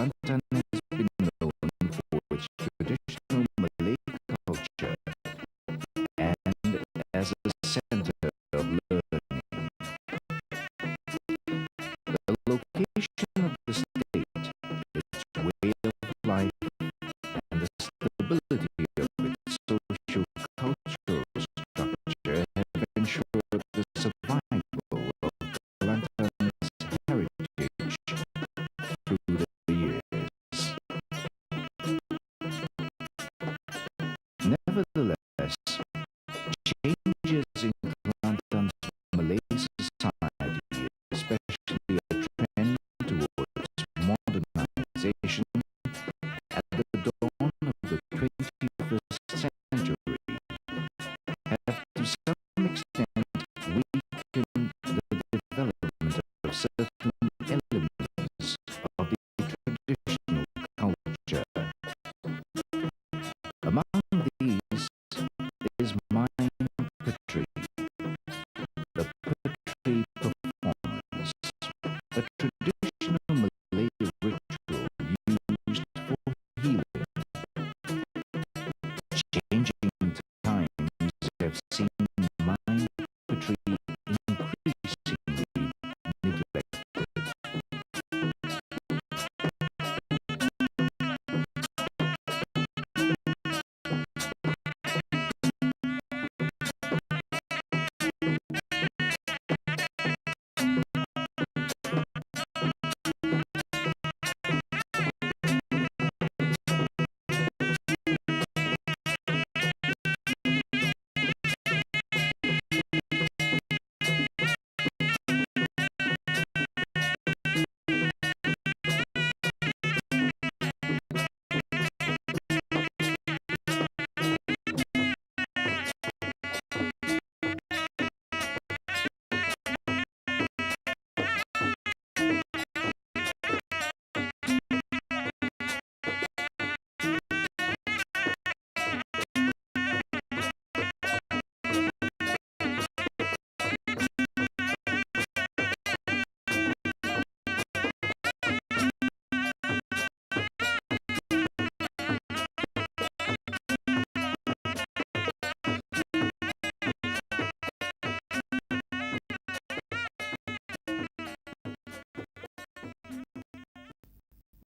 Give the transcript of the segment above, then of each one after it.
Kelantan has been known for its traditional Malay culture and as a center of learning. The location of the state, its way of life, and the stability of its socio-cultural structure have ensured the survival of Kelantan's heritage through the years. Nevertheless, changes in Kelantan's Malay society, especially a trend towards modernization at the dawn of the 21st century, have to some extent weakened the development of certain elements of the traditional culture. Among these is Main Puteri, the Puteri performance, a traditional Malay ritual used for healing. Changing times have seen Main Puteri increasingly neglected.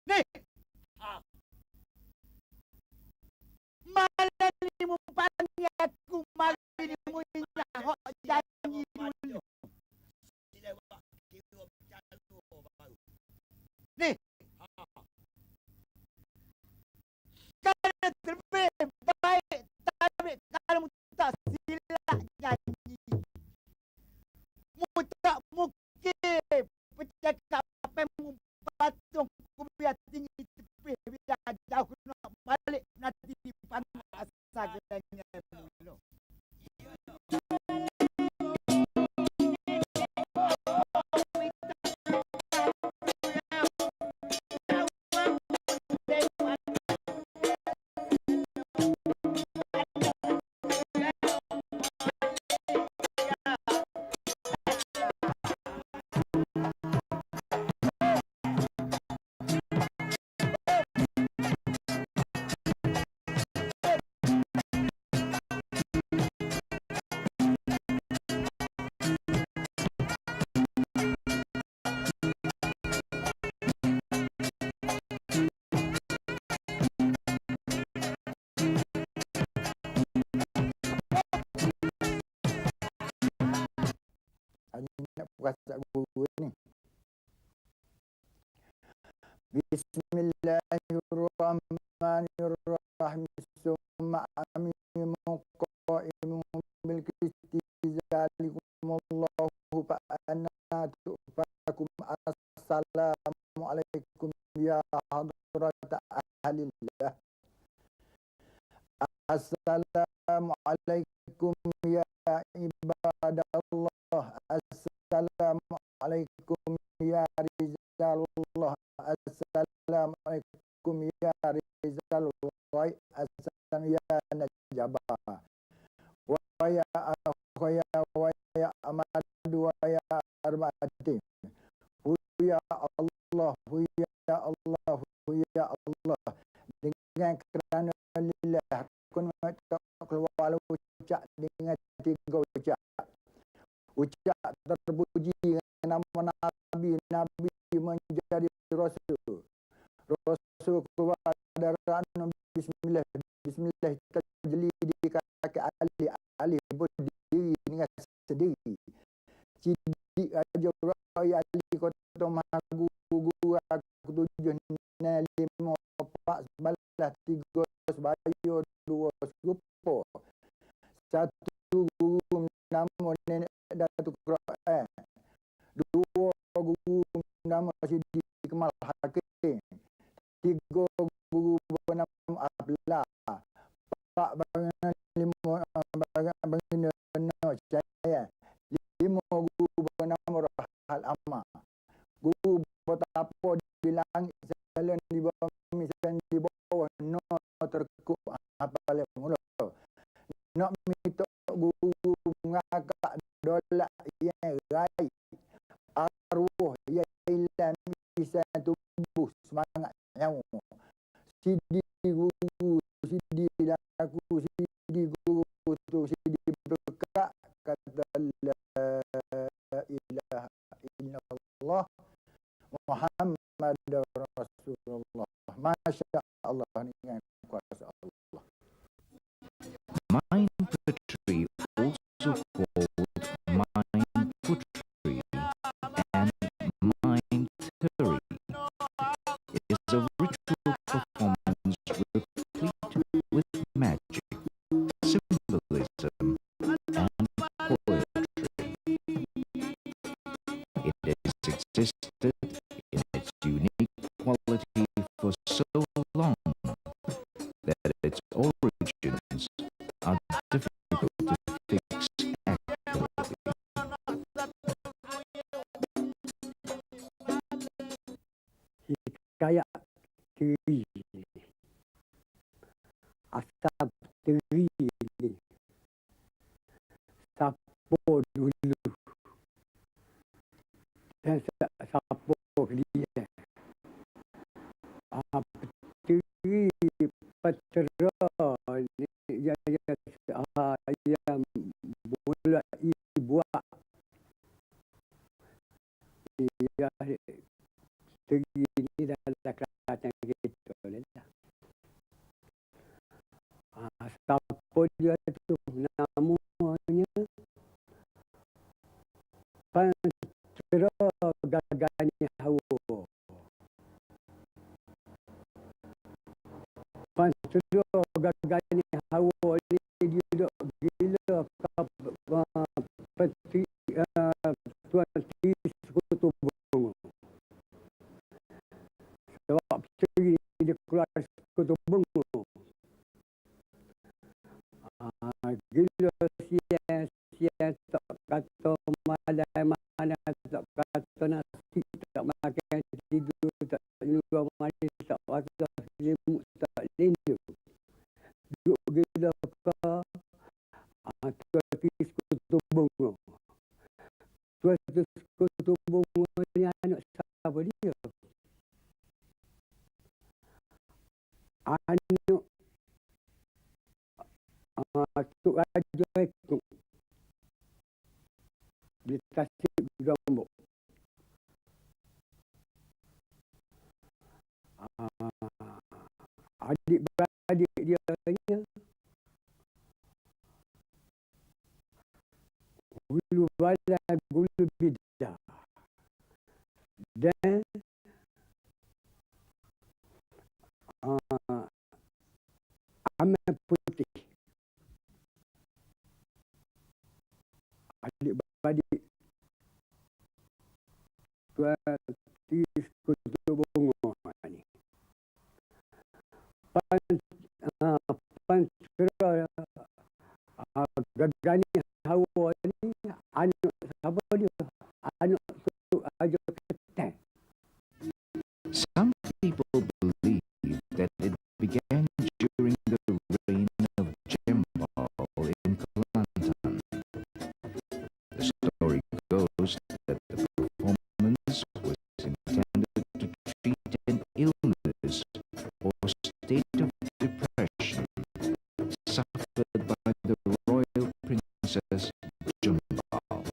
Ni, malah ni mu panggil aku mari ni mu nyahok janji dulu. Ni, kerana terlebih baik tapi kalau mu tak silap janji. Mu tak mungkin bercakap apa yang mu patung ku biar tinggi tepi biar jauh nak balik nanti dipandang asal gelangnya dulu. Nak puasa guru ni. Bismillahirrahmanirrahim. Summa amin qa'imun bil qisti zalikumullahu fa anna tu'fakum. Assalamu alaikum ya hadrat ahlillah. Assalamu alaikum ya ibadallah. Assalamu alaikum ya rizalullah. Assalamu alaikum ya rizalullah. Assalamu ya najabah. Wa ya akhoya wa ya amadu wa ya armati. Hu ya Allah, hu ya Allah, hu terpuji dengan nama Nabi. Nabi menjadi Rasul. Rasul keluar dari Bismillah. Bismillah terjeli di kaki Ali. Ali berdiri dengan sendiri. Sidik Raja Raya Ali kota Mahagu guru aku tujuh nil lima empat sebelah tiga sebayar dua serupa. Satu guru nama Nenek Datuk Quran. Dua guru nama Sidi Kemal Hakim. Tiga guru bernama Abdullah. Empat barangan lima barangan saya. Lima guru bernama Rahal Ammar. Guru betapa di langit jalan di bawah misalnya di bawah no terkuk apa mula. Nak minta guru mengagak dolak yang raih. Arwah yang hilang bisa tubuh semangat nyawa. Sidi guru, sidi laku, sidi guru tu, sidi berkak kata la ilaha illallah Muhammad Rasulullah. Masya Allah dengan kuasa Allah. Main Puteri, also called Main Puteri and Main Puteri, is a ritual performance replete with magic, symbolism, and poetry. It has existed in its unique quality for so long that its origins are difficult to fix accurately. Kayak teri asap teri ni sapo dulu dan sapo dia teri petera ni yang mulai buat dia teri ni dalam kerajaan kita lah. Siapa dia tu namanya Pantera Gagani Hawa. Pantera Gagani Hawa ni dia dok gila peti tuan Tri Sekutu Bunga. Sebab Tri dia keluar Sekutu Bunga. Gila siang tak kata mana tak kata nasi tak makan tidur tak luar mandi tak rasa selimut tak lindu. Duk gila apa? Tuan Sekutu Bunga. Tuan Sekutu Bunga ni anak siapa dia? Anak Tuk Raja itu di Tasik Gambok. Adik-beradik dia Gulu Balai, Gulu Bidah dan Main Puteri. Adik-beradik Tuan Tri Sekutu Bunga ni. Pantera Gagani Hawa ni anak siapa dia? Anak Tuk Raja Kelantan. Some people believe that it began during the reign of Jembal in Kelantan. The story goes that the performance was intended to treat an illness or state of depression suffered by the royal princess Jembal.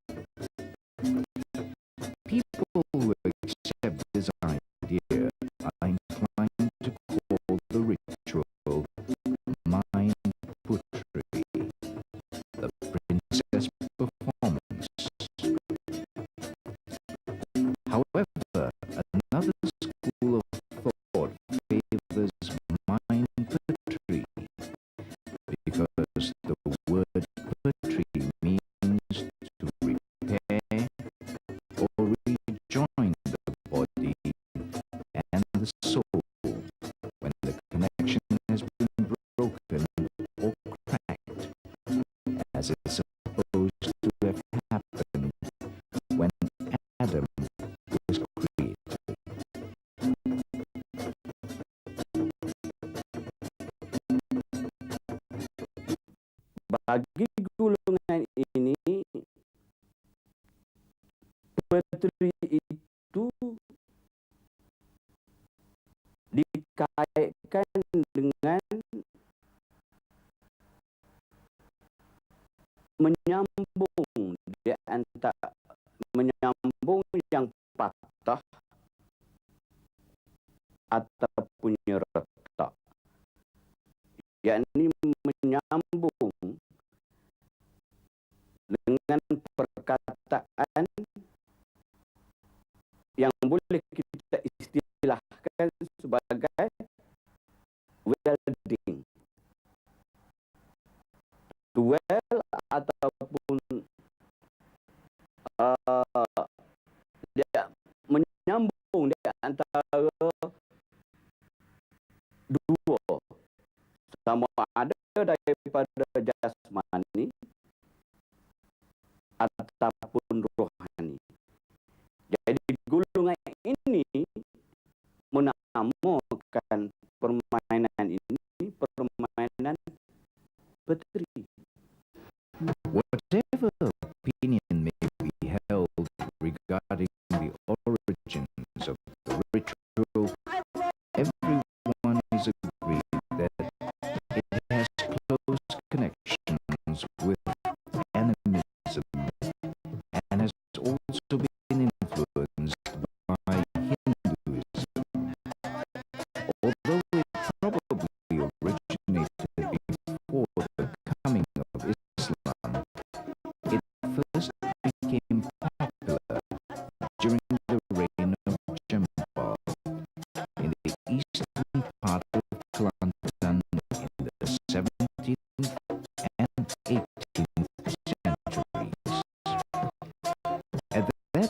However, another school of thought favors Main Puteri because the word Puteri means to repair or rejoin the body and the soul when the connection has been broken or cracked, as is supposed to have happened when Adam was created. Bagi golongan ini, Puteri itu dikaitkan dengan menyambung di antara menyambung yang patah ataupun retak, yakni menyambung dengan perkataan yang boleh kita istilahkan sebagai welding. To weld ataupun dia menyambung di antara dua, sama ada daripada jasmani ataupun rohani. Jadi golongan ini menamakan permainan ini permainan Puteri. Whatever opinion may be held regarding the origins of the ritual, everyone is agreed that it has close connections with animism and has also been influenced by Hinduism. Although it probably originated before the coming of Islam, it first became popular during the reign of Jambal in the eastern part of Kelantan in the 17th and 18th centuries. At that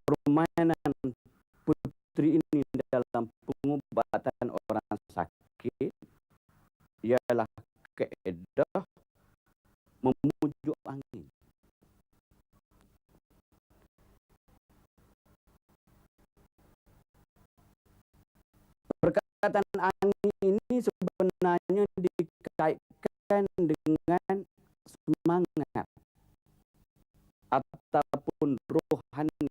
permainan putri ini dalam pengobatan orang sakit ialah kaedah memujuk angin. Perkataan angin ini sebenarnya dikaitkan dengan semangat ataupun rohani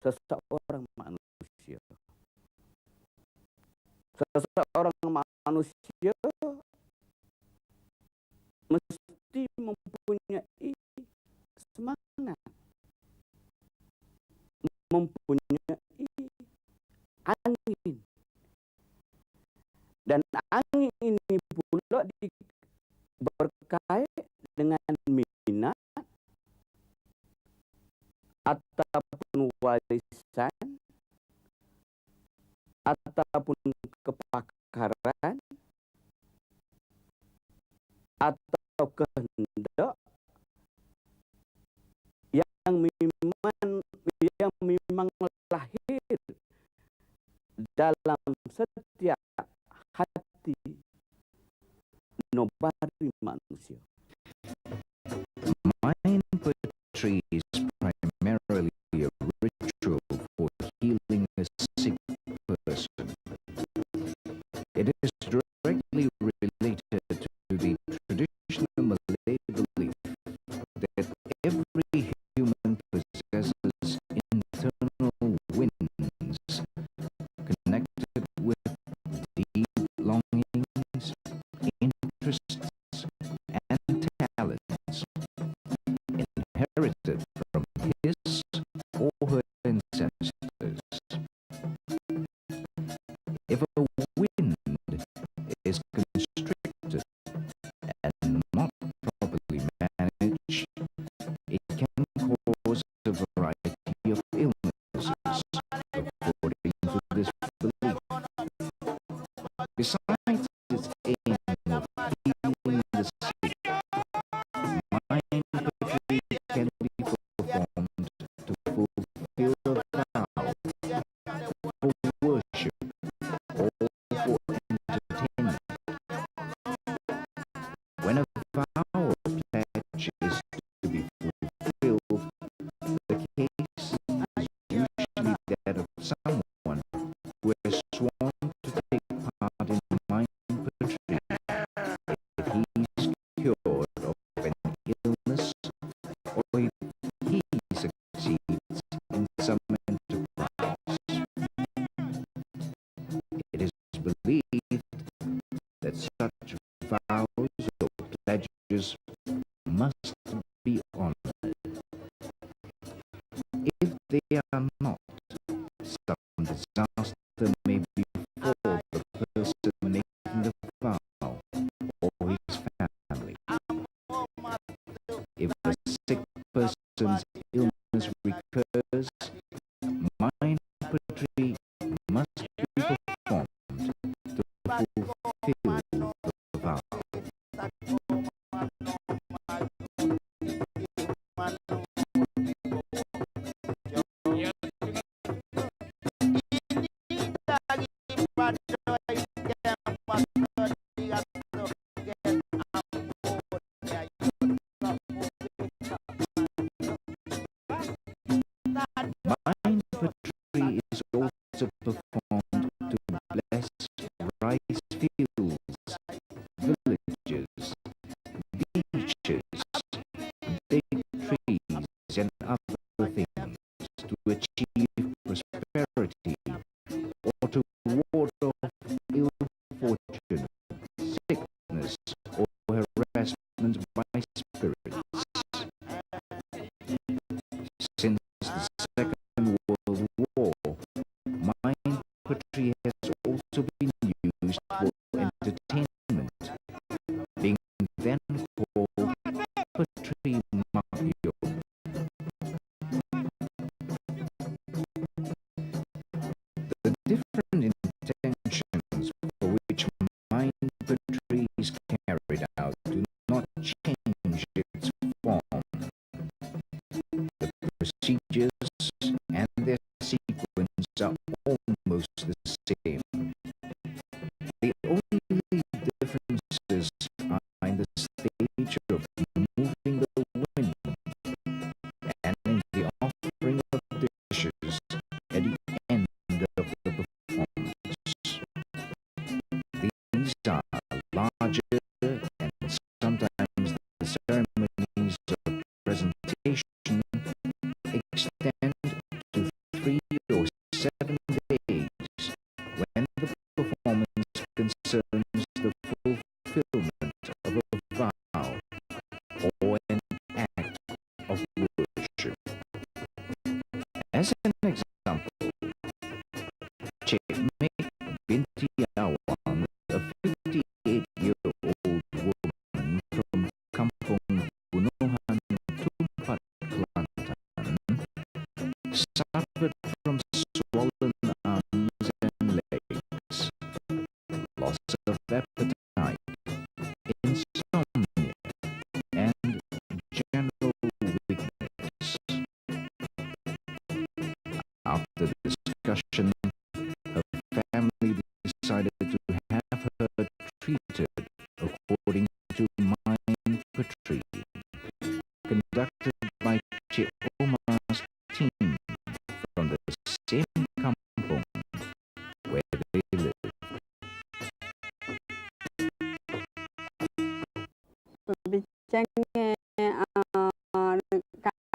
seseorang manusia. Seseorang manusia mesti mempunyai semangat, mempunyai angin. Dan angin ini pula berkait dengan minat ataupun warisan ataupun kepakaran atau kehendak yang memang lahir dalam setiap hati nobody manusia. Main Puteri is primarily a ritual for healing a sick person. It is directly related to the traditional Malay belief that every human possesses internal winds connected with deep longings, interests, and talents inherited from his or her ancestors. If a wind is constricted and not properly managed, it can cause a variety of illnesses, according to this belief. Besides its aim of healing the sick, Main Puteri can be performed to fulfill a vow, for worship, or for entertainment. When a vow or pledge is to be fulfilled, the case is usually that of someone who has sworn to take part in Main Puteri if he's cured of an illness or if he succeeds in some enterprise. It is believed that such vows or pledges must be honored. If they are not, some disaster may befall the person making the vow or his family. If a sick person's illness recurs, Main Puteri must be performed to fulfill the vow. Main Puteri is also performed to bless rice fields, villages, beaches, big trees, and other things to achieve prosperity or to ward off ill fortune, sickness, or harassment by spirits. Since the Second World War, Main Puteri has also been used for entertainment, being then called Puteri Magyo. The different intentions for which Main Puteri is carried out do not change its form. The procedures moving the wind, and the offering of dishes at the end of the performance. These are larger, and sometimes the ceremonies of presentation extend to 3 or 7 days when the performance concerns the fulfillment of a vow or an act of worship. As an example, Cik binti Awang, a 58-year-old woman from Kampung Bunuhan, Tumpat, Kelantan, suffered from swollen arms and legs, loss of appetite, insomnia, and general weakness. After discussion, her family decided to have her treated according to Main Puteri, conducted by Cik Omar's team from the same kampung where they live. Bincangnya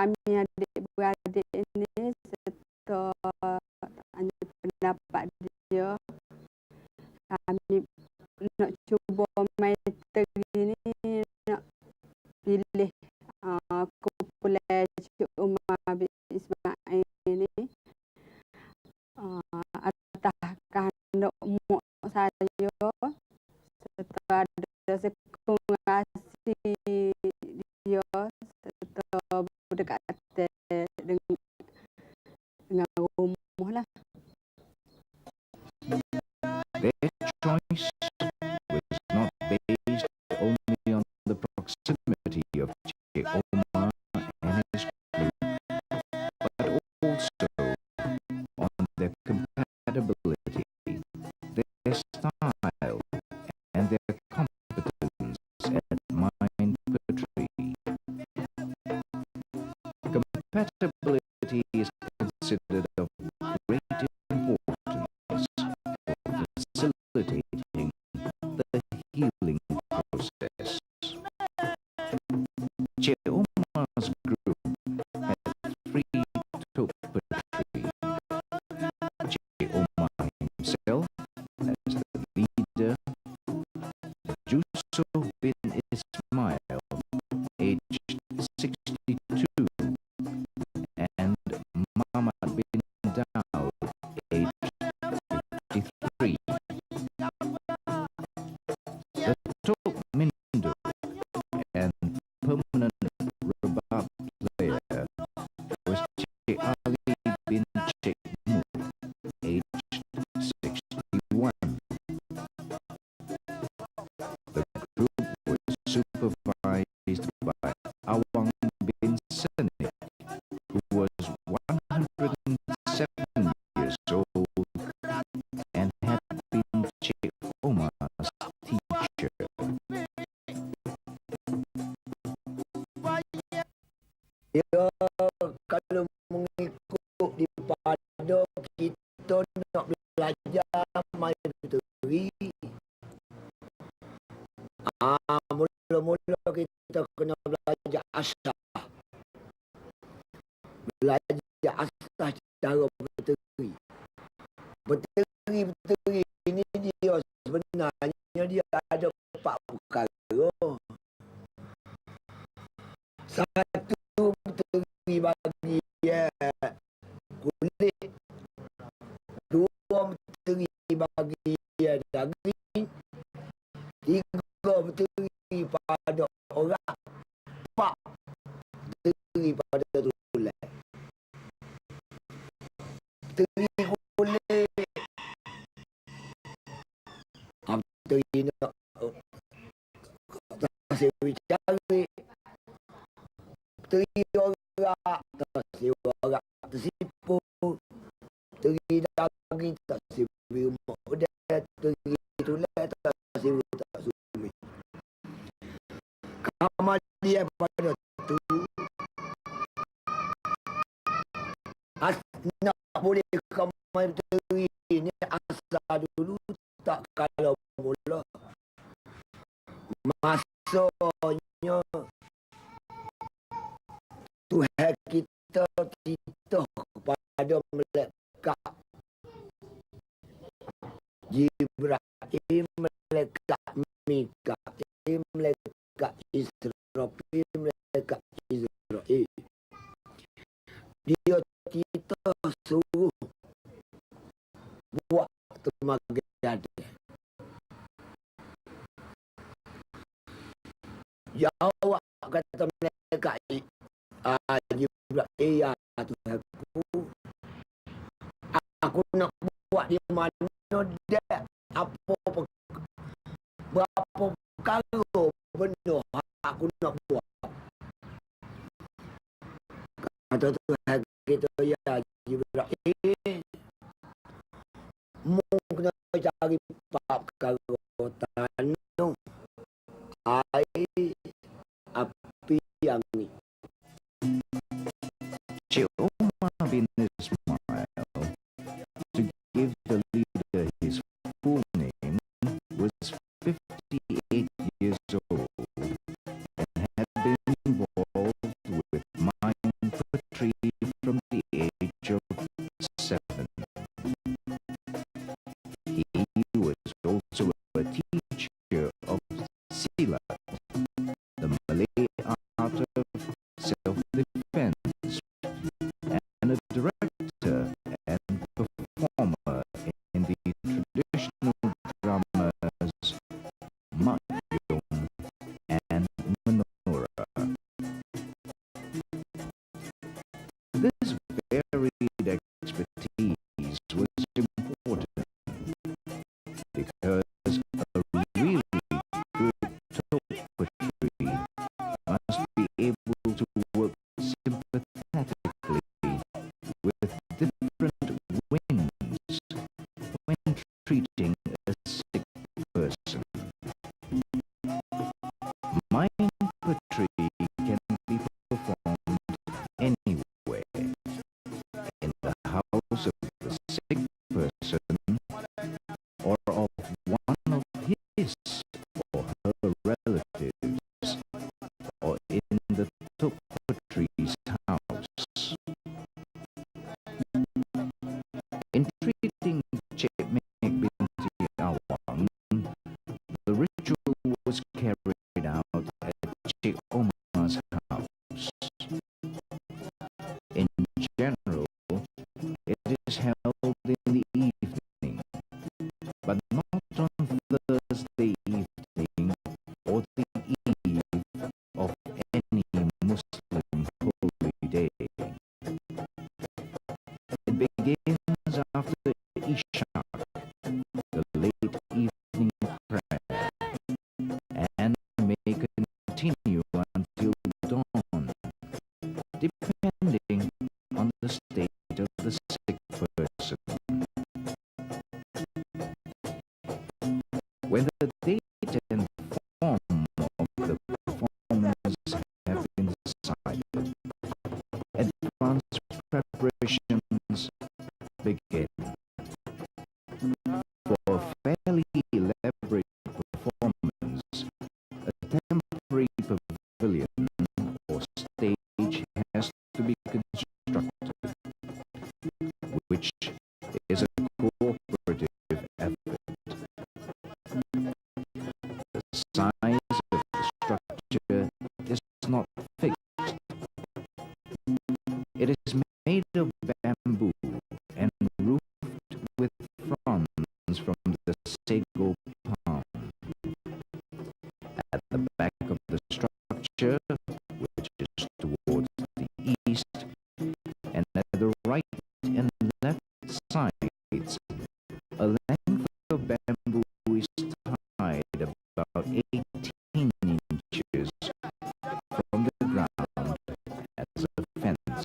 kami adik-beradik ini serta tanya pendapat dia. Kami nak cuba main teri ni, nak pilih kumpulan Cik Umar bin Ismail ni atas kehendak mak saya serta ada sekung rahsia dia serta berdekatan dengan rumah lah. Their choice was not based only on the proximity of Cik Omar and his group, but also on their compatibility, their style, and their competence at Main Puteri. Compatibility is considered of great importance for facilitating the healing process. Cik Omar's group had 3 Puteri. Cik Omar himself as the leader, Yusuf bin Ismail, aged 62, and Muhammad bin Daud, aged 53. The top Mindo and permanent rebab player was Cik Ali bin Cik Mu, aged 61. The group was supervised by Awang bin Senik, who was 107 years old and had been Cik Omar's teacher. Ya, kalau mengikut daripada kita nak belajar main puteri, mula-mula kita kena belajar asas. Belajar asas cara puteri. Puteri ini dia sebenarnya dia ada 4 perkara. Satu, puteri bagi kulit. 2, puteri bagi daging. 3, puteri pada orang. 4, puteri pada tulang. Puteri kulit. Puteri nak tak bicara. Puteri orang tak orang tersipu. Puteri daging tak sipu rumah udah. Puteri tulang tak sipu tak sumi. Kamar dia pada tu nak boleh ke Main Puteri ni asal dulu tak kalau mula masanya Tuhan kita titah kepada malaikat Jibril, malaikat Mikail, malaikat Israfil, malaikat Israel. Dia kita suruh buat tenaga jadi. Jawab kata malaikat Jibril, ya Tuhan aku nak buat di mana dia apa berapa perkara benda aku nak buat. Kata Tuhan kita, ya Jibril, mu kena cari empat perkara, tanah, air, api, angin. Cik Omar bin Ismail, to give the leader his full name, was 58 years old and had been involved with Main Puteri from the age of 7. He was also a teacher of Silat, the Malay art of self-defense, and a director and performer in the traditional dramas Mahjong and Menora. This varied expertise was important because a really good poetry must be able to work sympathetically with different winds when treating a sick person. Main Puteri can be performed anywhere, in the house of the sick person or of one of his or her relatives, or in the Poteri's house. In treating Cik Mek binti Awang, the ritual was carried out at Cik Omar's house. In general, it is held in the evening, but not on Thursday evening or the eve of any Muslim holy day. It begins after Isha, the late evening prayer, and may continue until dawn, depending on the state of the sick person. When the date and form of the performance have been decided, advanced preparations begin. For a fairly elaborate performance, a temporary pavilion or stage has to be constructed, which is a cooperative effort. The size of the structure is not fixed. It is made of bamboo and roofed with fronds from the sago palm. At the back of the structure, which is towards the east, and at the right and left sides, a length of bamboo is tied about 18 inches from the ground as a fence.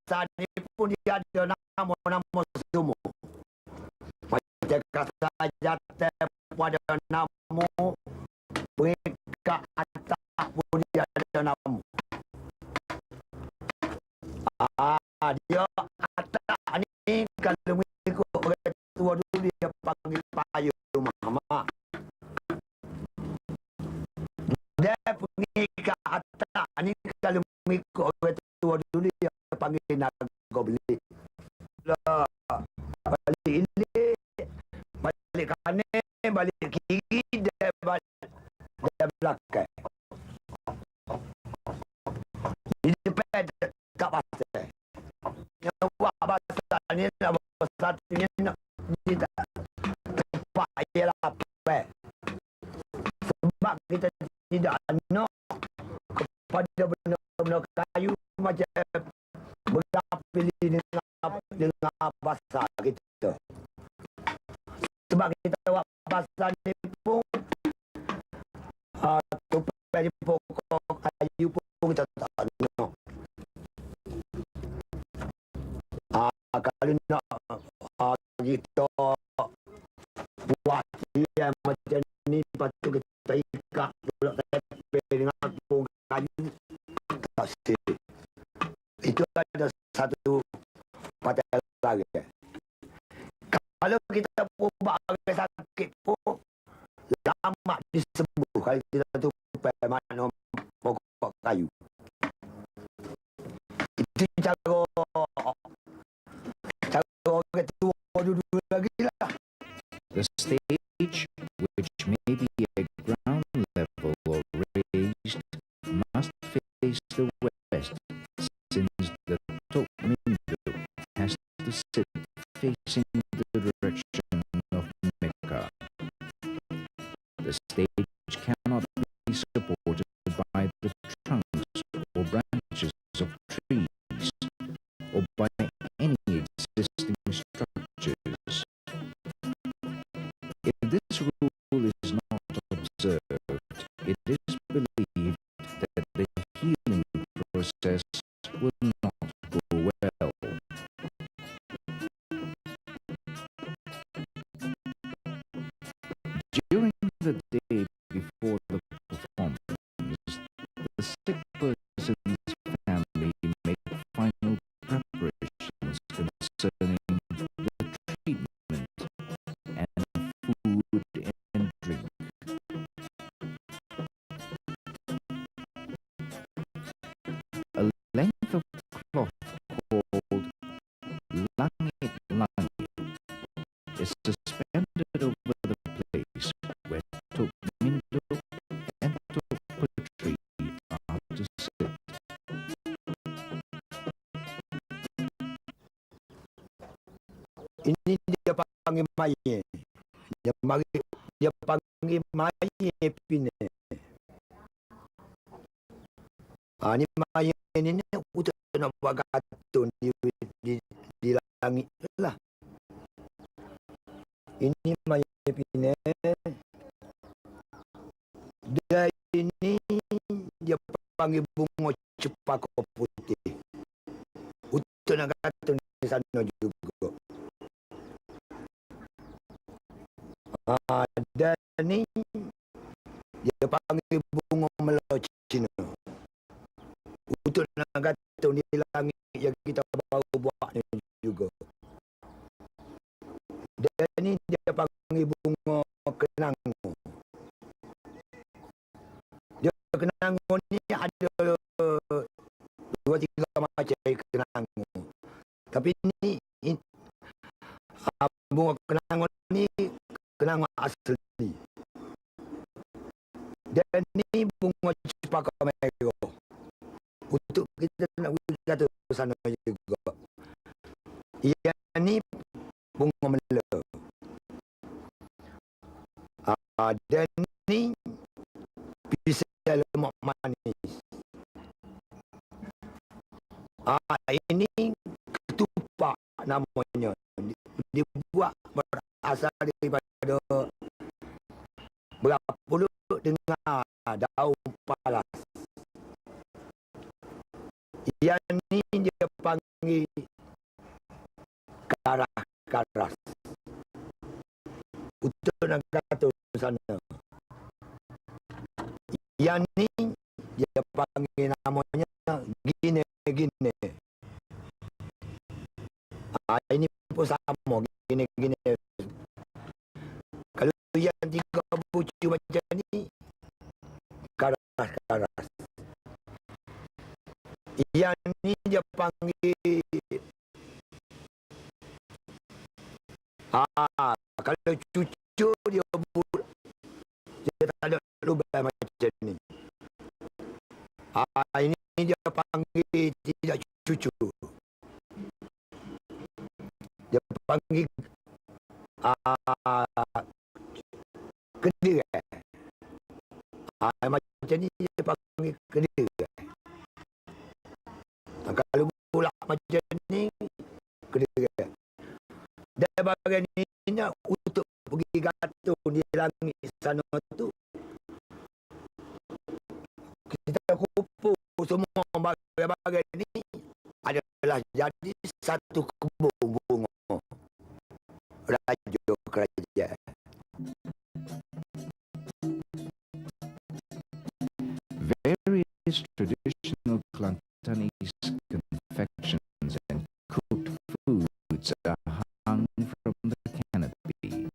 bahasa ni pun dia ada nama-nama semua. Macam kata jatah pun ada nama, peringkat atas pun dia ada nama. Dia atas ni kalau mengikut orang tua dulu dia panggil payung mama. Dia peringkat atas ni kalau mengikut orang tua dulu dia panggil naga belik. Lah, balik ini, balik kanan, balik kiri, dia belakang. Di depan tak pasal. Yang buat bahasa ni nak bahasa ni nak dia tak tepat ialah apa. Sebab kita tidak nak kepada benda-benda kayu macam berapili dengan bahasa kita. Sebab kita buat bahasa ni pun tupai di pokok kayu pun kita tak nak. Kalau nak kita buat dia macam ni, lepas tu kita ikat pula tepi dengan pokok kayu, tak sih. Itu ada satu patah lagi. Kalau kita ubah orang sakit pun lama disembuh kalau kita tupai mana pokok kayu. Itu cara orang tua dulu lagi lah. The stage, which may be at ground level or raised, must face the west, since the top window has to sit facing the direction of Mecca. The stage cannot be supported by the trunks or branches of trees, or by any existing structures. If this rule is not observed, it is believed that the healing process will not go well. During the day before the performance, the sick person's family make final preparations concerning the treatment and food and drink. A length of cloth called langit is suspended over the place where Tok Mindo and Tok Puteri are to sit. Ini dia panggil mayat. Dia panggil mayat pine. Ni mayat ni untuk nak buat kartun di langit lah. Ini mayat pine. Dia ini dia panggil bunga cepaka putih. Untuk nak kartun di sana juga. Dan ni dia panggil bunga melocina. Untuk nak gantung di langit yang kita baru buat ni juga. Dan ni dia panggil bunga kenangu. Dia kenangu ni ada 2-3 macam kenangu. Tapi ni bunga kenangu ni kenangan asli. Dan ni bunga cepaka merah. Untuk kita nak pergi kata sana juga. Yang ni bunga mela. Dan ni pisang lemak manis. Ini ketupat namanya. Dibuat berasal daripada berapa puluh dengan daun palas. Yang ni dia panggil panggil karas-karas. Untuk nak kata sana. Yang ni dia panggil namanya gine-gine. Ini pun sama gine-gine. Kalau yang 3 bucu macam ni karas-karas. Yang ni dia panggil kalau cucu dia tak ada lubang macam ni. Ini dia panggil tidak cucu. Dia panggil kediri. Macam ni dia panggil kediri. Kalau pula macam ni kediri. Dan bagian ni untuk pergi gantung di langit sana tu, kita kumpul semua bagian-bagian ni adalah jadi satu kebun bunga raja kerajaan. Various traditional Kelantanese confections and cooked foods are hung from the canopy.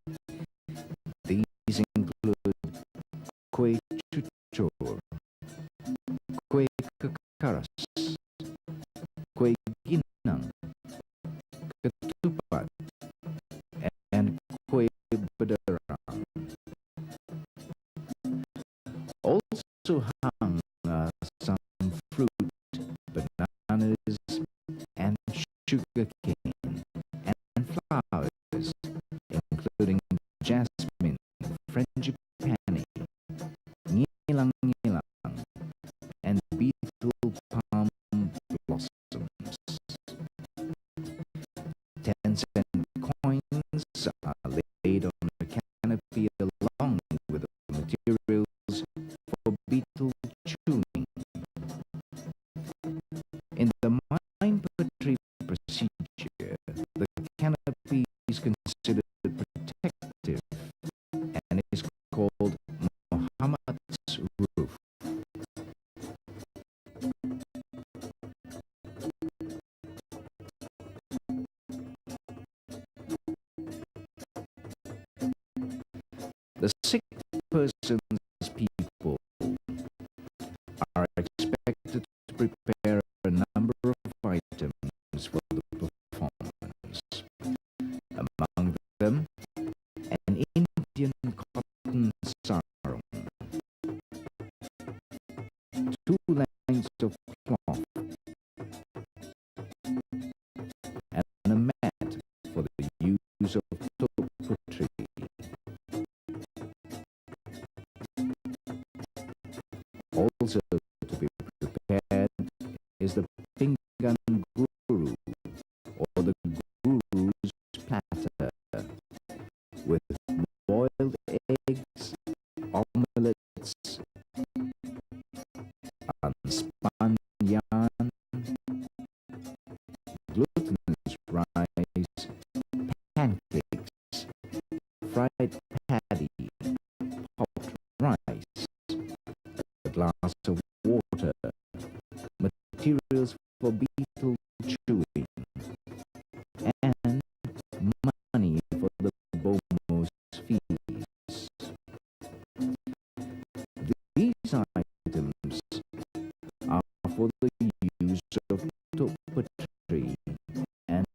These include kue cucur, kue kekaras, kue ginang, ketupat, and kue bederang. Also hung some fruit, bananas, and sugar cane, and flowers, including jasmine, frangipani, ngilang-ngilang, and beetle palm blossoms. 10-cent coins are laid on the canopy along with the materials for beetle chewing. In the Main Puteri procedure, the canopy is considered protective and is called Muhammad's roof. The sick person's people are expected to prepare a number of items for the performance. Among them, an Indian cotton sarong, 2 lengths of cloth, and a mat for the use of puteri. Also to be prepared is the pinggan guru, or the guru's platter, with boiled eggs, omelets, unspun yarn, glutinous rice, pancakes, fried paddy, hot rice, a glass of water, materials for beetle chewing, and money for the bomo's fees. These items are for the use of puteri and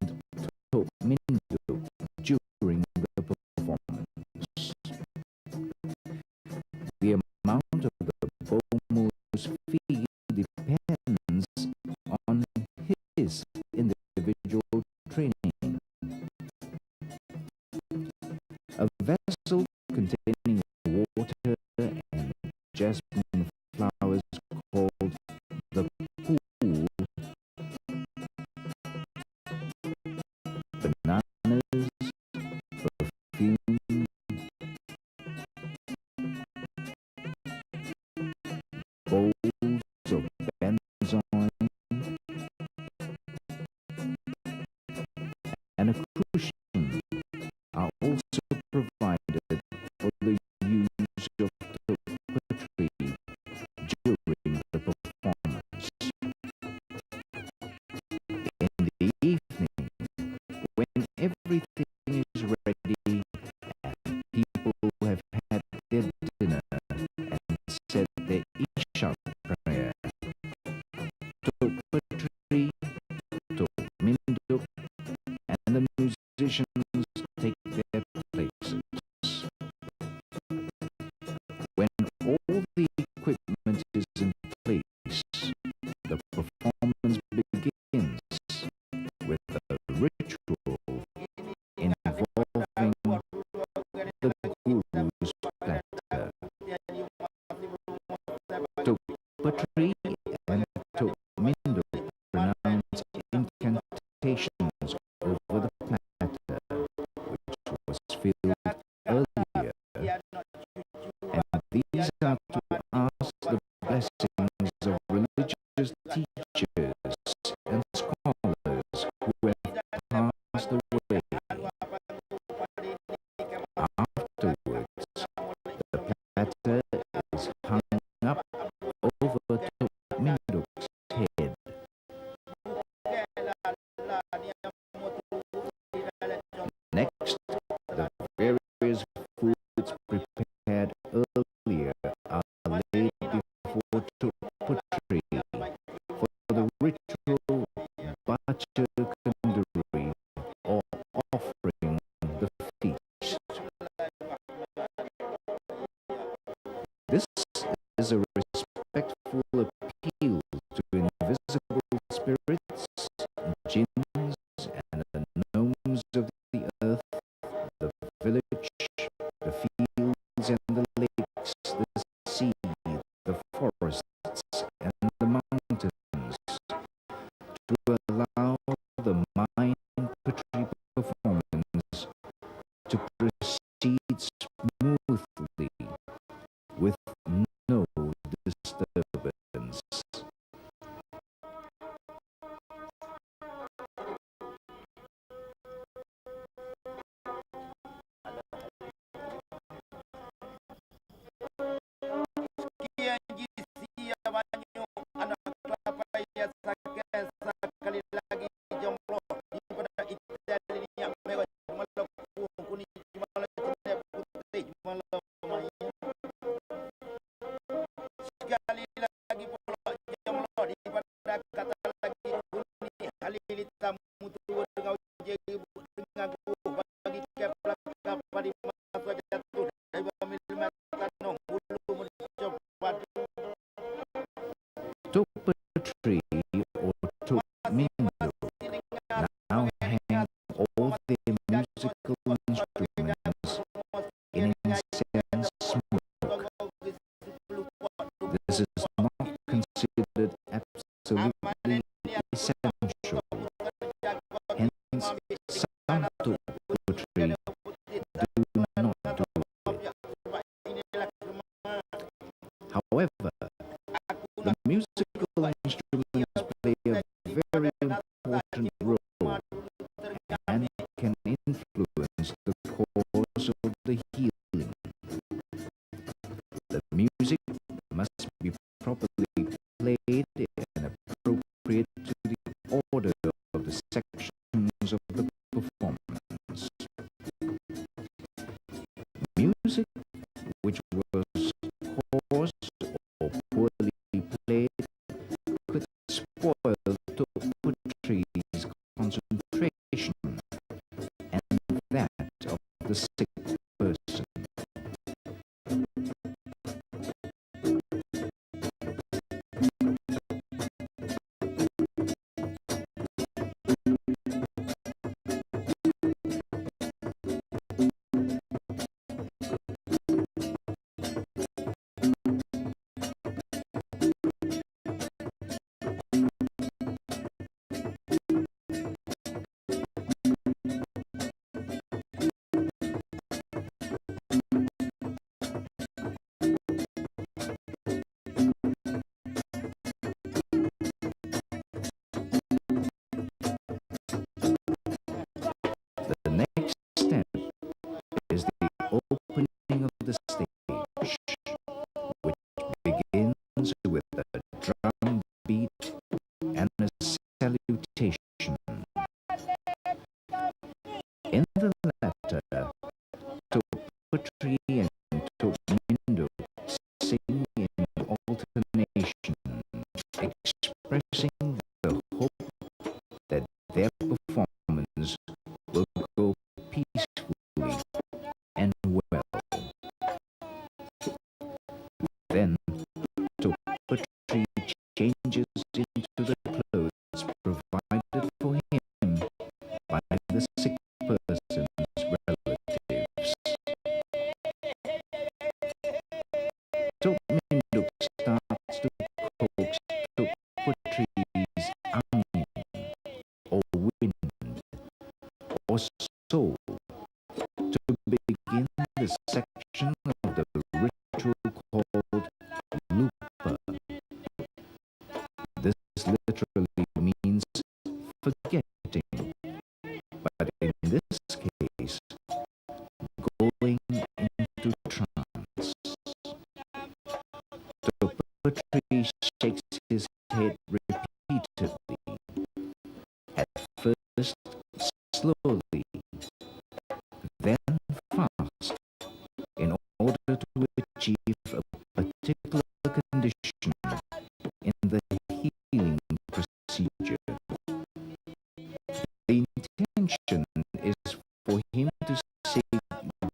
mindu during the performance. The amount of the bomo's fee depends on his individual training. A vessel containing water and jasmine flowers called the pool musicians take their places. When all the equipment is in place, the performance begins with a ritual involving the guru's platter. Tok Puteri and Tok Mindo pronounce incantations over the platter, which was filled earlier, and these are to ask the blessings of religious teachers and scholars who have passed away. Afterwards, the platter is hung up over Tok Minduk's head. Next, the various foods prepared earlier are laid before Tok Puteri for the ritual baca kenduri, or offering the feast. This is a respectful appeal to invisible spirits, jinns, and the gnomes of the earth, the village, the fields and the lakes, the sea, the forests and the mountains, to allow the Main Puteri performance to proceed smoothly with no disturbance. Tok Puteri or Tok Mindo now hang all their musical instruments in incense smoke. This is not considered absolutely essential. Hence, some Tok Puteri do not do it. However, the musical instruments play a very important role and can influence the cause of the healing. The music must be properly played and appropriate to the order of the sections of the performance. Music which was coarse or poorly played could spoil Tok Puteri's concentration and that of the sick person. The next step is the opening of the stage, which begins with a drum beat and a salutation. In the latter, Tok Puteri and Tok Mindo sing in alternation, expressing the hope that their performance will go changes into the clothes provided for him by the sick person's relatives. Tok Minduk starts to coax Tok Puteri's angin, or wind, or soul, to begin the section of the ritual called lupa. This literally means forgetting, but in this case, going into trance. The Puteri shakes his head repeatedly, at first slowly, then fast, in order to achieve a particular condition in the healing procedure. The intention is for him to sink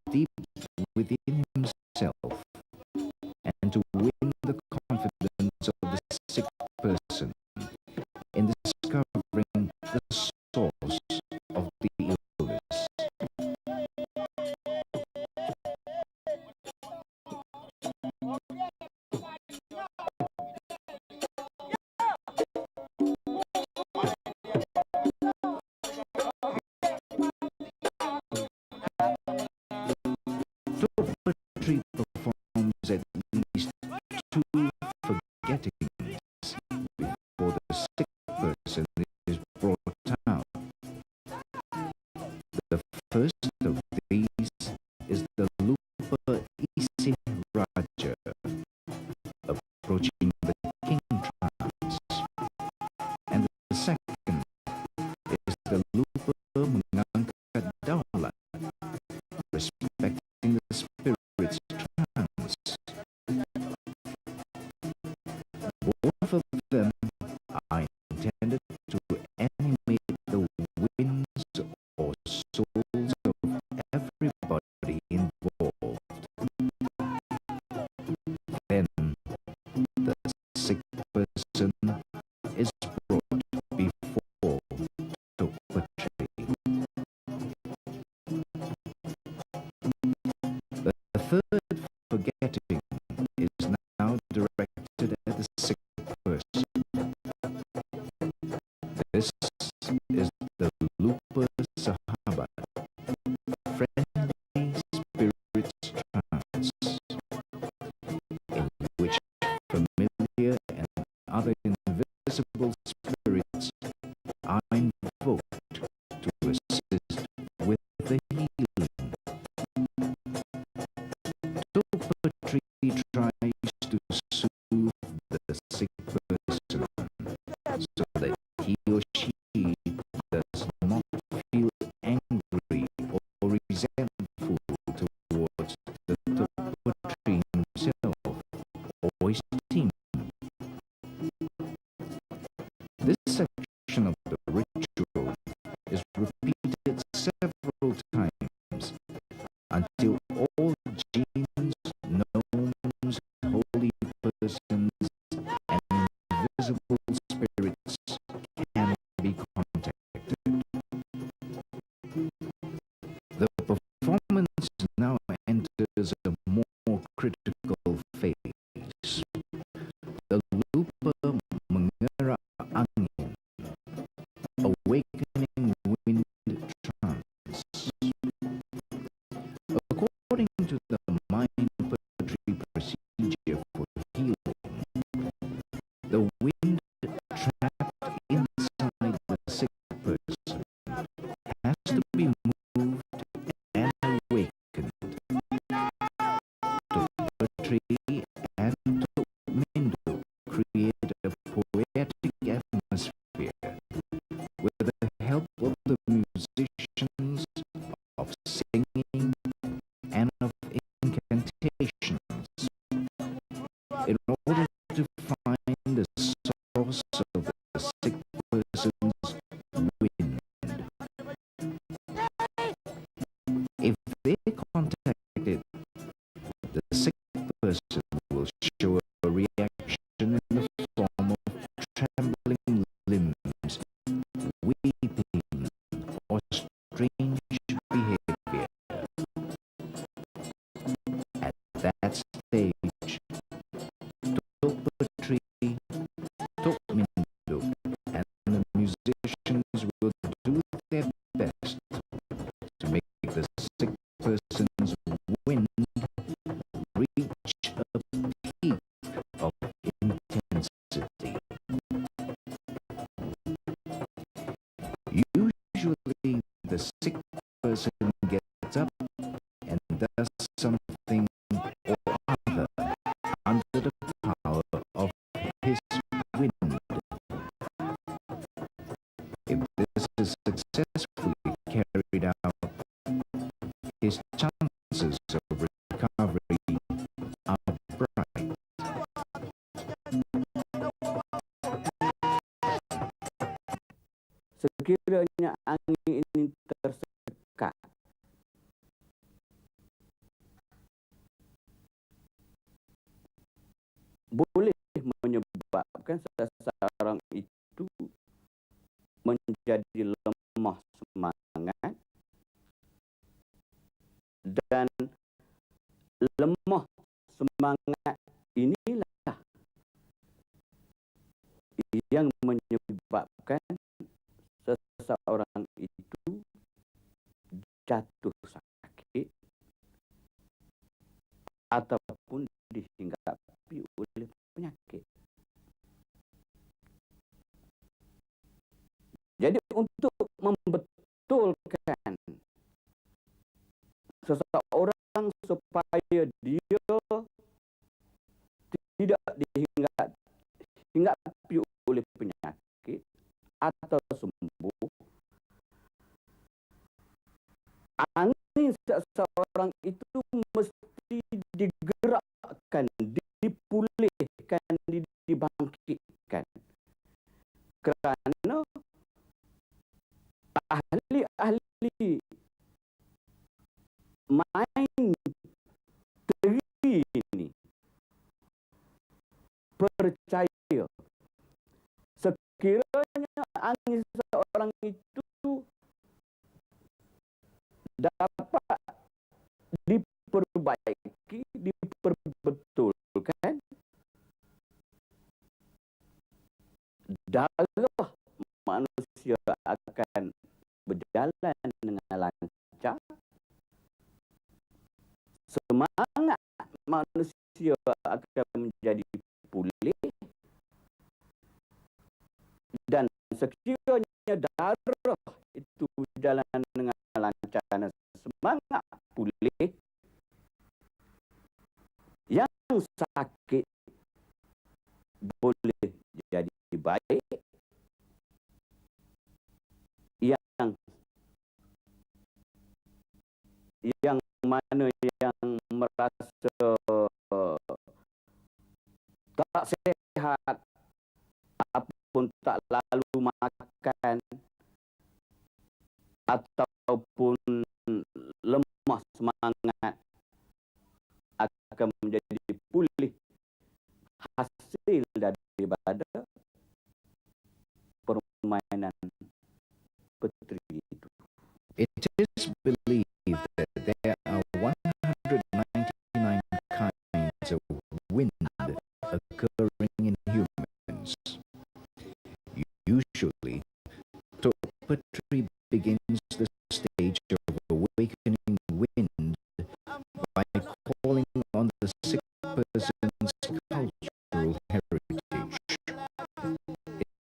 deep within himself and to win the confidence of the sick person in discovering the source of the illness. Tok Puteri performs at least 2 forgettings before the sick person is brought out. The first of these is the Lupa Isi Raja, approaching the king trance, and the second is the Lupa Mengangkat Daulat, respecting the spirit's trance. Both of them are intended to animate the winds or souls of everybody involved. Then the sick person is brought before Tok Puteri. The third forgetting is now directed at the sick person. This is the Lupa Sahabat, friendly spirits trance, in which familiar and other invisible spirits are invoked to assist with the healing. Tok Puteri tries to soothe the sick person so that he or she does not feel angry or resentful towards the Tok Puteri himself or his team. This section of the ritual is repeated several times until all jinns, gnomes, holy persons, and invisible spirits can be contacted. The performance now enters a more critical phase. The Lupa Mengerak Angin, awakening wind trance. According to the Main Puteri procedure for healing, the wind trapped inside the sick person has to be moved and awakened. Tok Puteri and Tok Minduk create a poetic atmosphere with the help of the musicians, of singing, and of incantations, in order to find the source of the sick person's wind. If they contact it, the sick person will show a reaction in the form of has successfully carried out, his chances of recovery are bright. Sekiranya angin ini tersekat, boleh menyebabkan seseorang itu menjadi lemah semangat, dan lemah semangat inilah yang menyebabkan seseorang itu jatuh sakit ataupun dihinggapi oleh penyakit. Jadi untuk membetulkan seseorang supaya dia tidak dihinggapi oleh penyakit atau sembuh, angin seseorang itu mesti digerakkan, dipulihkan, dibangkitkan. Kerana ahli-ahli Main Puteri ini percaya sekiranya angin seseorang itu dapat diperbaiki, diperbetulkan, darah manusia akan berjalan dengan lancar, semangat manusia akan menjadi pulih, dan sekiranya darah itu berjalan dengan lancar dan semangat pulih, yang sakit boleh jadi baik, yang mana yang merasa tak sihat ataupun tak lalu makan ataupun lemah semangat akan menjadi pulih hasil daripada permainan Puteri itu. It is believed that there are 199 kinds of wind occurring in humans. Usually, Tok Puteri begins the stage of awakening wind by calling on the sick person's cultural heritage.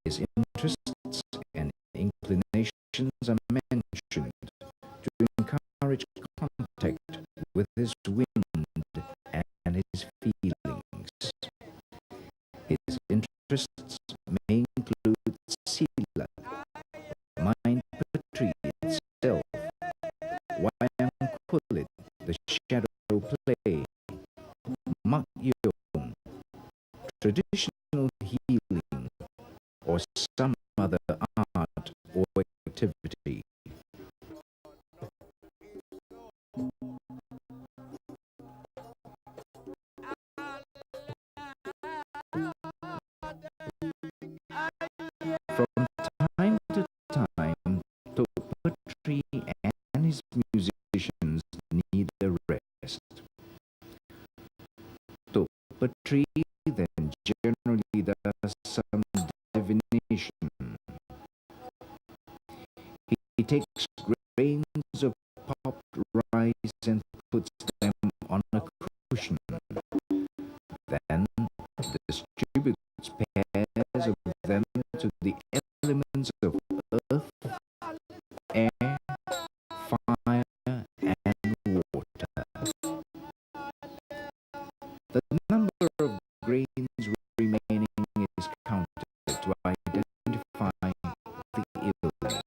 His interests and inclinations are mentioned to encourage contact with his wind and his feelings. His interests may include Sila, Main Puteri itself, Wayang Kulit, the shadow play, Makyong, traditional healing, or some other art or activity. From time to time, Tok Puteri and his musicians need a rest. Tok Puteri then generally does some divination. He takes grains of popped rice and puts them on a cushion, then distributes pairs of them to the elements of earth, air, fire, and water. The number of grains remaining is counted to identify the illness.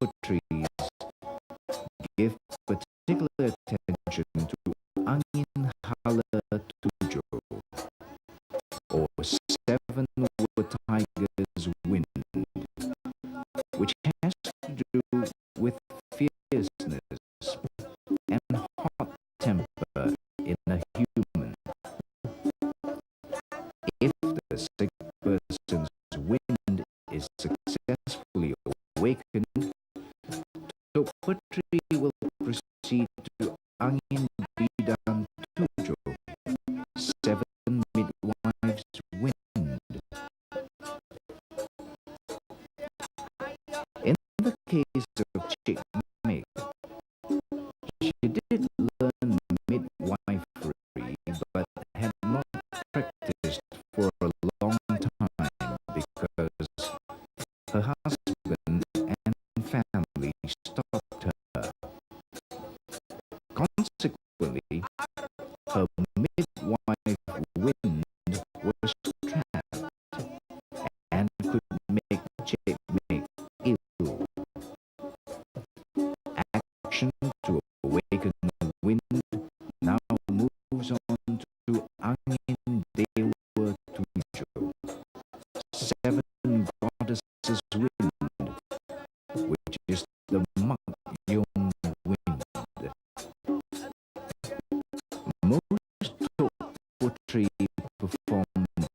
top trees give particular attention to angin hala tujuh, or seven tigers wind, which has to do with fierceness and hot temper in a human. If the sick person's wind is successfully awakened, Putri will proceed to angin bidang tujuh, seven midwives wind. In the case of Chick Meg, she did learn midwifery but had not practiced for a long time because her husband and family stopped her. Consequently, her midwife wind was trapped and could make Chick Meg ill. Action to awaken the wind now moves on to angin dewa tujuh, seven goddesses wind, which is the Makyong wind. Most top putri perform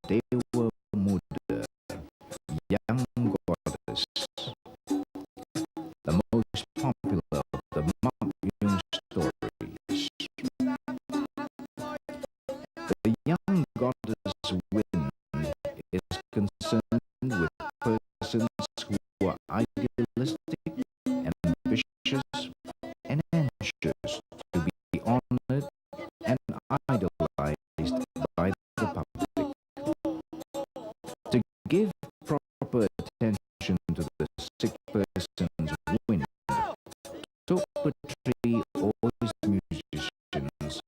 dewa muda, young goddess. The most popular of the Makyong stories. The young goddess wind is concerned with persons who are idealistic, ambitious, and anxious to be honored and idolized by the public. To give proper attention to the sick person's wind, top putri or musicians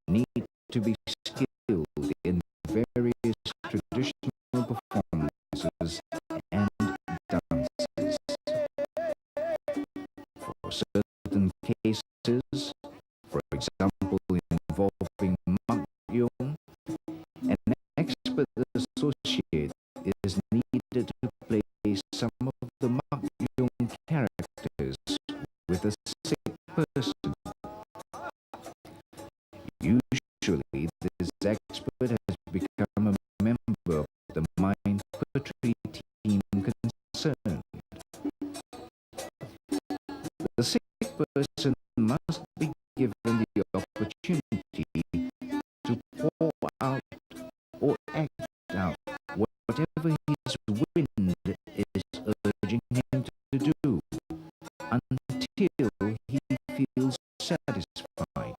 need to be skilled in various traditional performances and dances. For certain cases, for example involving Makyong, an expert associate is needed to play some of the Makyong characters with a sick person. Usually, this expert has become a member of the Main Puteri team concerned. The sick person must be given the opportunity to pour out or act out whatever his wind is urging him to do until he feels satisfied.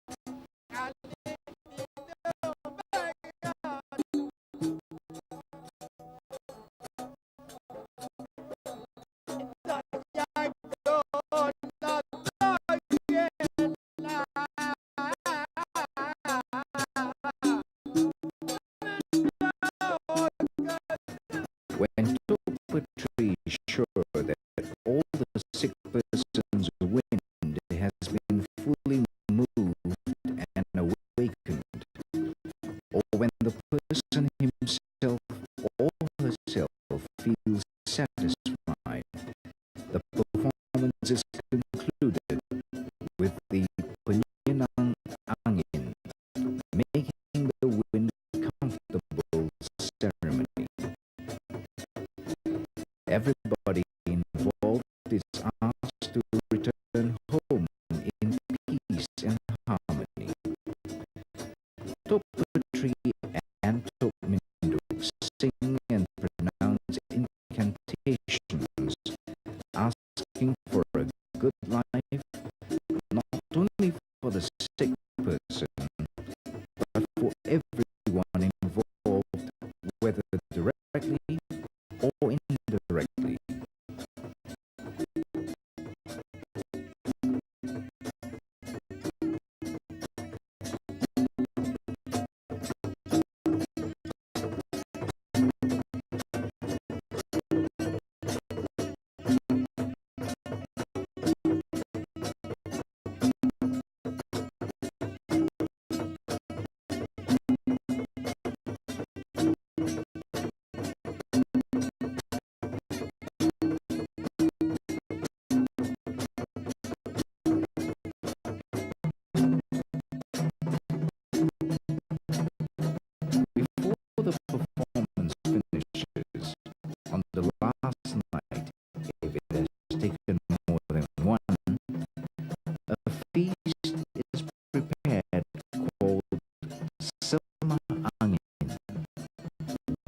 When top putri is sure that all the sick person's wind has been fully moved and awakened, or when the person himself or herself feels satisfied, the performance is concluded with the penyenang angin, making the wind comfortable ceremony. Everybody involved is asked to return home in peace and harmony. Top putri and top minduk sing and pronounce incantations, asking for a good life, not only for the sick person, but for everyone involved, whether directly or indirectly.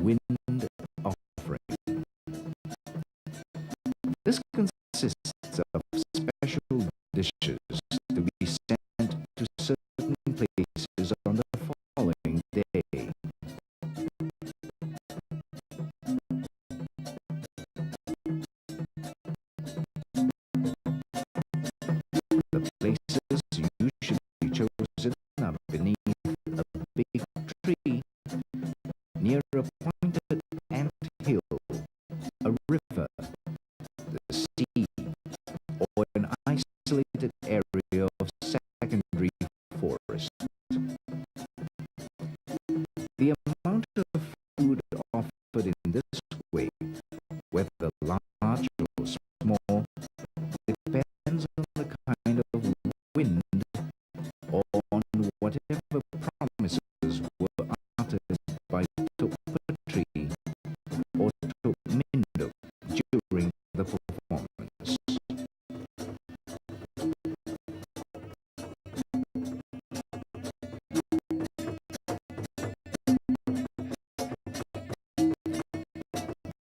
wind offering. This consists of special dishes to be sent to certain places on the following day. The places usually chosen are beneath a big tree, near a pointed ant hill, a river, the sea, or an isolated area of secondary forest. The amount of food offered in this way, whether large or small, depends on the kind of wind or on whatever promises were uttered by Tok Puteri or Tok Minduk during the performance.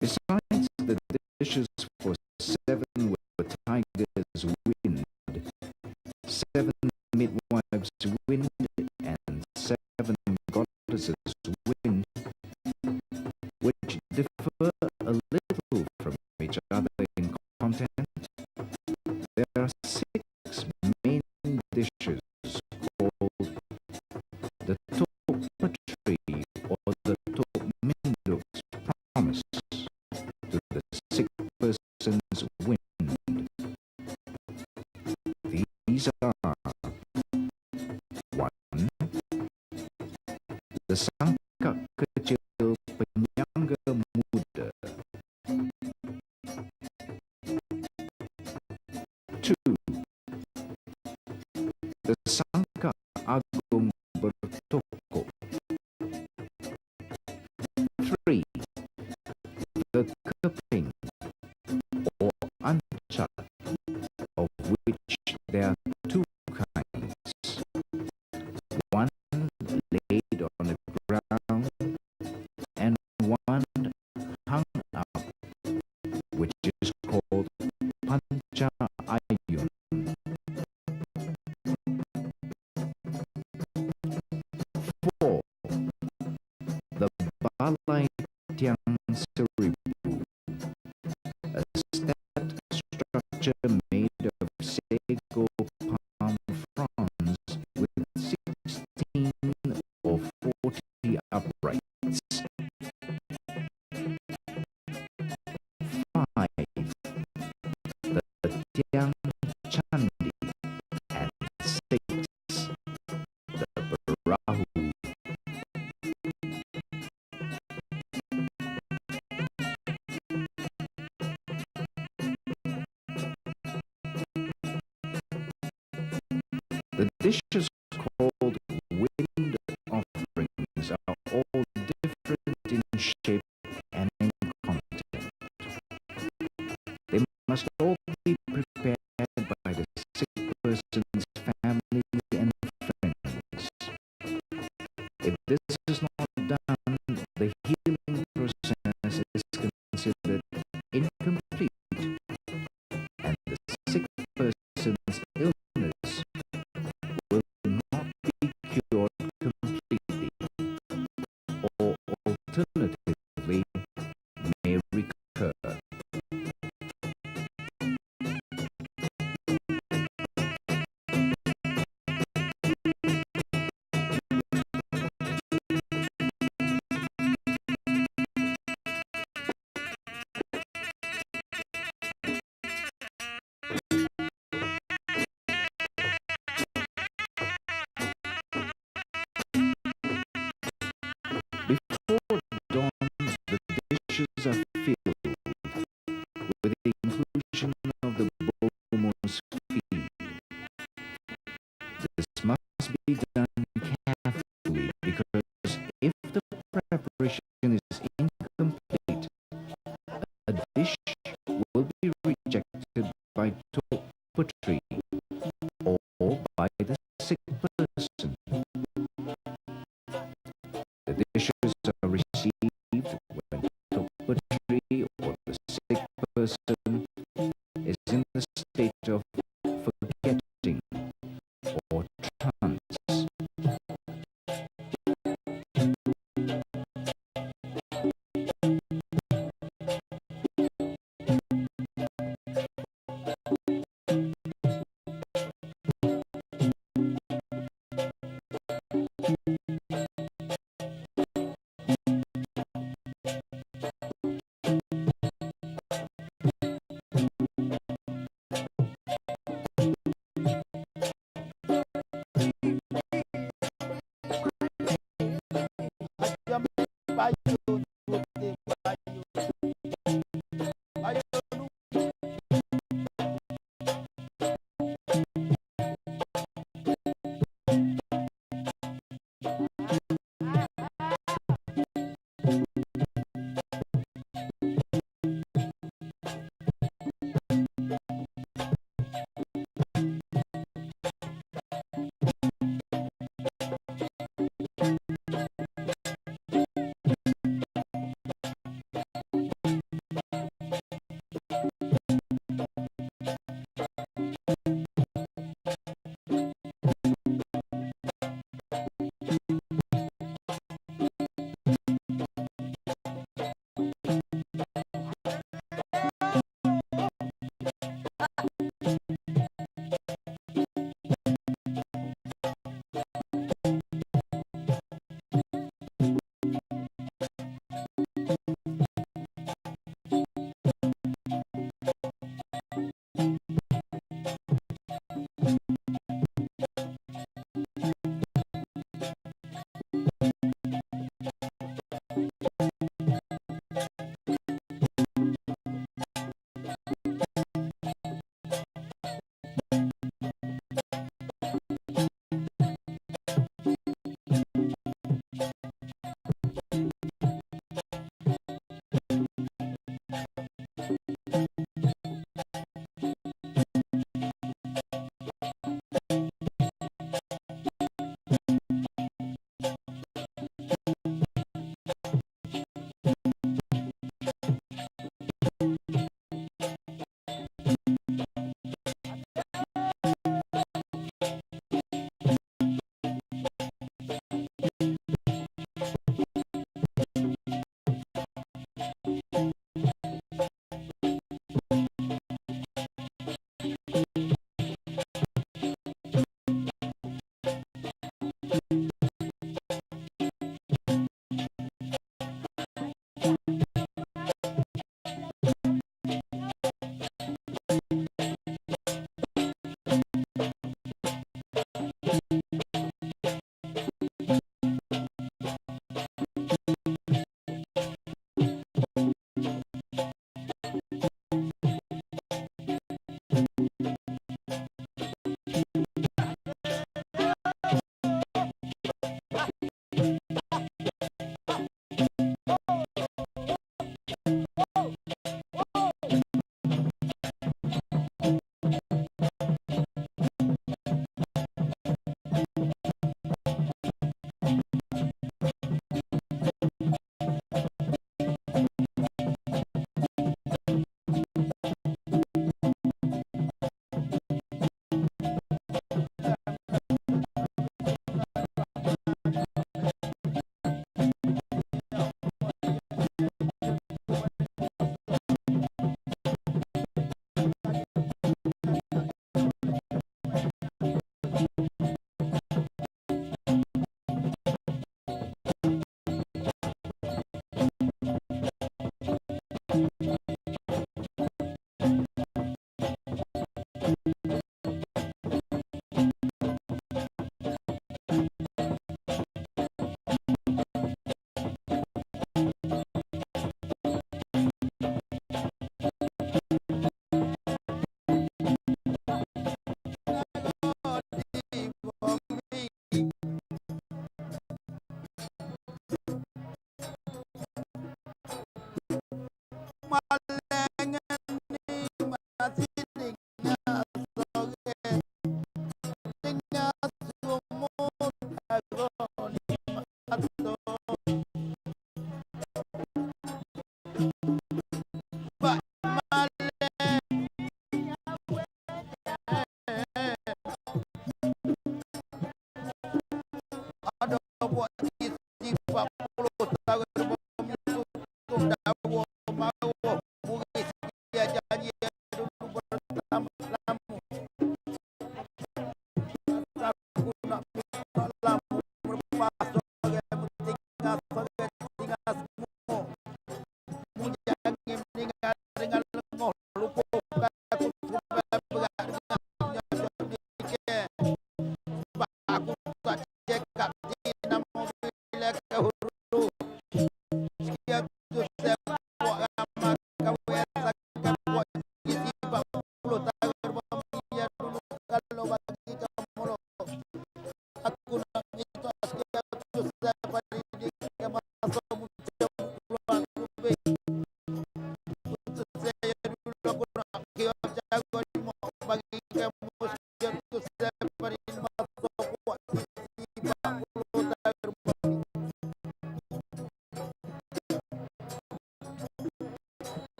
Besides the dishes for 7 were tigers wind, 7 midwives wind, and 7 goddesses wind, which differ a little from each other in content. There are 6 main dishes called the Tok Puteri or the Tok Minduk's promise to the sick person's wind. These are 1. The sangkak kecil penyangga muda. 2. The sangkak agung bertokok. 3. The keping or ancak, of which there are 2 kinds. One laid on the ground and one hung up, which is called panca ayun. 4. The balai tiang seribu, a stepped structure made of sago palm fronds with 16 or 40 uprights. 5. The tiang candi, and 6. The perahu. The dishes called wind offerings are all different in shape and in content. They must all be prepared by the sick person's family and friends. If this is not done, the healing process is considered incomplete, and the sick person's illness will not be cured completely, or alternatively may recur. Before dawn, the dishes are filled with the inclusion of the Bomo's feed. This must be done carefully because if the preparation is incomplete, a dish will be rejected by Tok Puteri or by the sick person. The dishes are received Bayun putih bayun. Bayun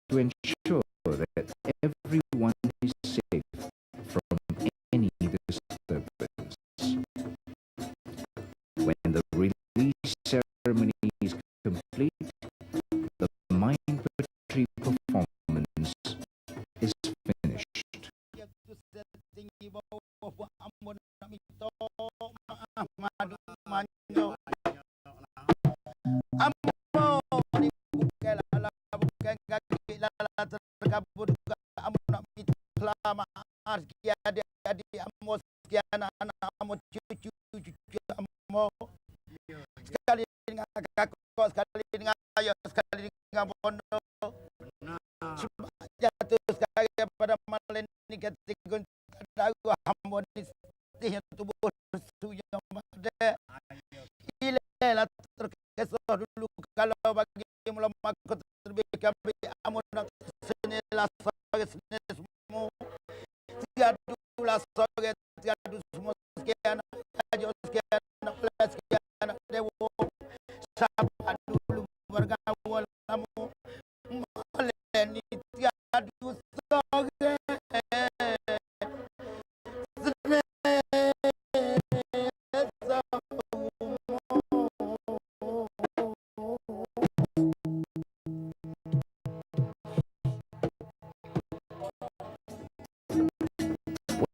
to ensure that everyone is safe from any disturbance. When the release ceremony is complete, the Main Puteri performance is finished. Tinggi bawah buat ambon nak minta maaf madu manyo. Ambo ni bukan lala bukan kaki lala terkabur juga ambo nak minta selamat sekian adik-adik ambo sekian anak-anak ambo cucu ambo. Sekali dengan kakak, sekali dengan ayah, sekali dengan bondo. Sebab jatuh sekali pada malam ini ketika dagu hamba ni yang tubuh yang ada. Ilah terkesah dulu kalau bagi mula makut terlebih kami amun nak senilah sebagai seni semua. Tiadulah sebagai tiadu semua sekian aja sekian plus sekian dewa. Sabar dulu bergaul kamu. Maleni tiadu sebagai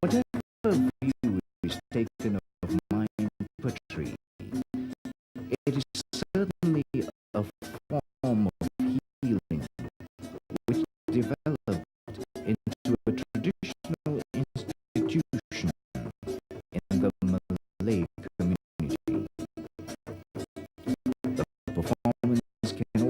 Whatever view is taken of Main Puteri, it is certainly a form of healing which developed into a traditional institution in the Malay community. The performance can